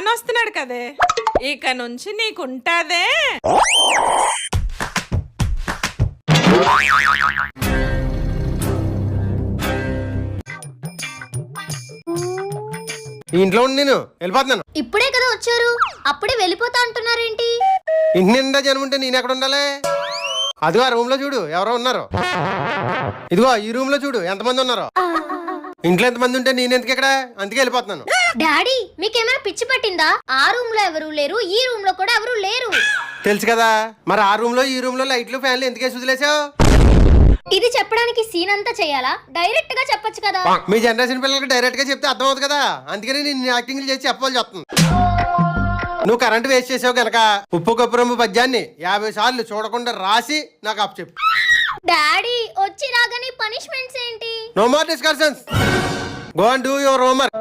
నాన్న వస్తున్నాడు కదే, ఇక నుంచి నీకుంటాదే. ఇంట్లో ఉండి నేను వెళ్ళిపోతున్నాను. ఇప్పుడే కదా వచ్చారు, అప్పుడే వెళ్ళిపోతా అంటున్నారేంటి? ఇంటి నిండా జనం ఉంటే నేను ఎక్కడ ఉండాలి? అదిగో ఆ రూమ్ లో చూడు ఎవరో ఉన్నారు. ఇదిగో ఈ రూమ్ లో చూడు ఎంతమంది ఉన్నారో. ఇంట్లో ఎంతమంది ఉంటే నేను ఎందుకు ఇక్కడ? అందుకే వెళ్ళిపోతున్నాను. డాడీ మీకేమైనా పిచ్చి పట్టిందా? ఆ రూమ్ లో ఎవరు లేరు, ఈ రూమ్ లో కూడా ఎవరు లేరు. తెలుసు కదా, మరి ఆ రూమ్ లో ఈ రూమ్ లో లైట్లు ఫ్యాన్లు ఎందుకే వదిలేసావు? ఇది చెప్పడానికి సీన్ అంతా చేయాలా? డైరెక్ట్ గా చెప్పొచ్చు కదా. మీ జనరేషన్ పిల్లలకి డైరెక్ట్ గా చెప్తే అర్థం అవుతుంది కదా, అందుకని నేను యాక్టింగ్ చేసి చెప్పాల్సి వస్తుంది. నువ్వు కరెంట్ వేస్ట్ చేసావు గనక ఉప్పు కప్పురమ్మ పద్యాన్ని 50 సార్లు చూడకుండా రాసి నాకు అప్పు చెప్పు. డాడీ వచ్చి రాగానే పనిష్మెంట్స్ ఏంటి? No more discussions, go and do your homework.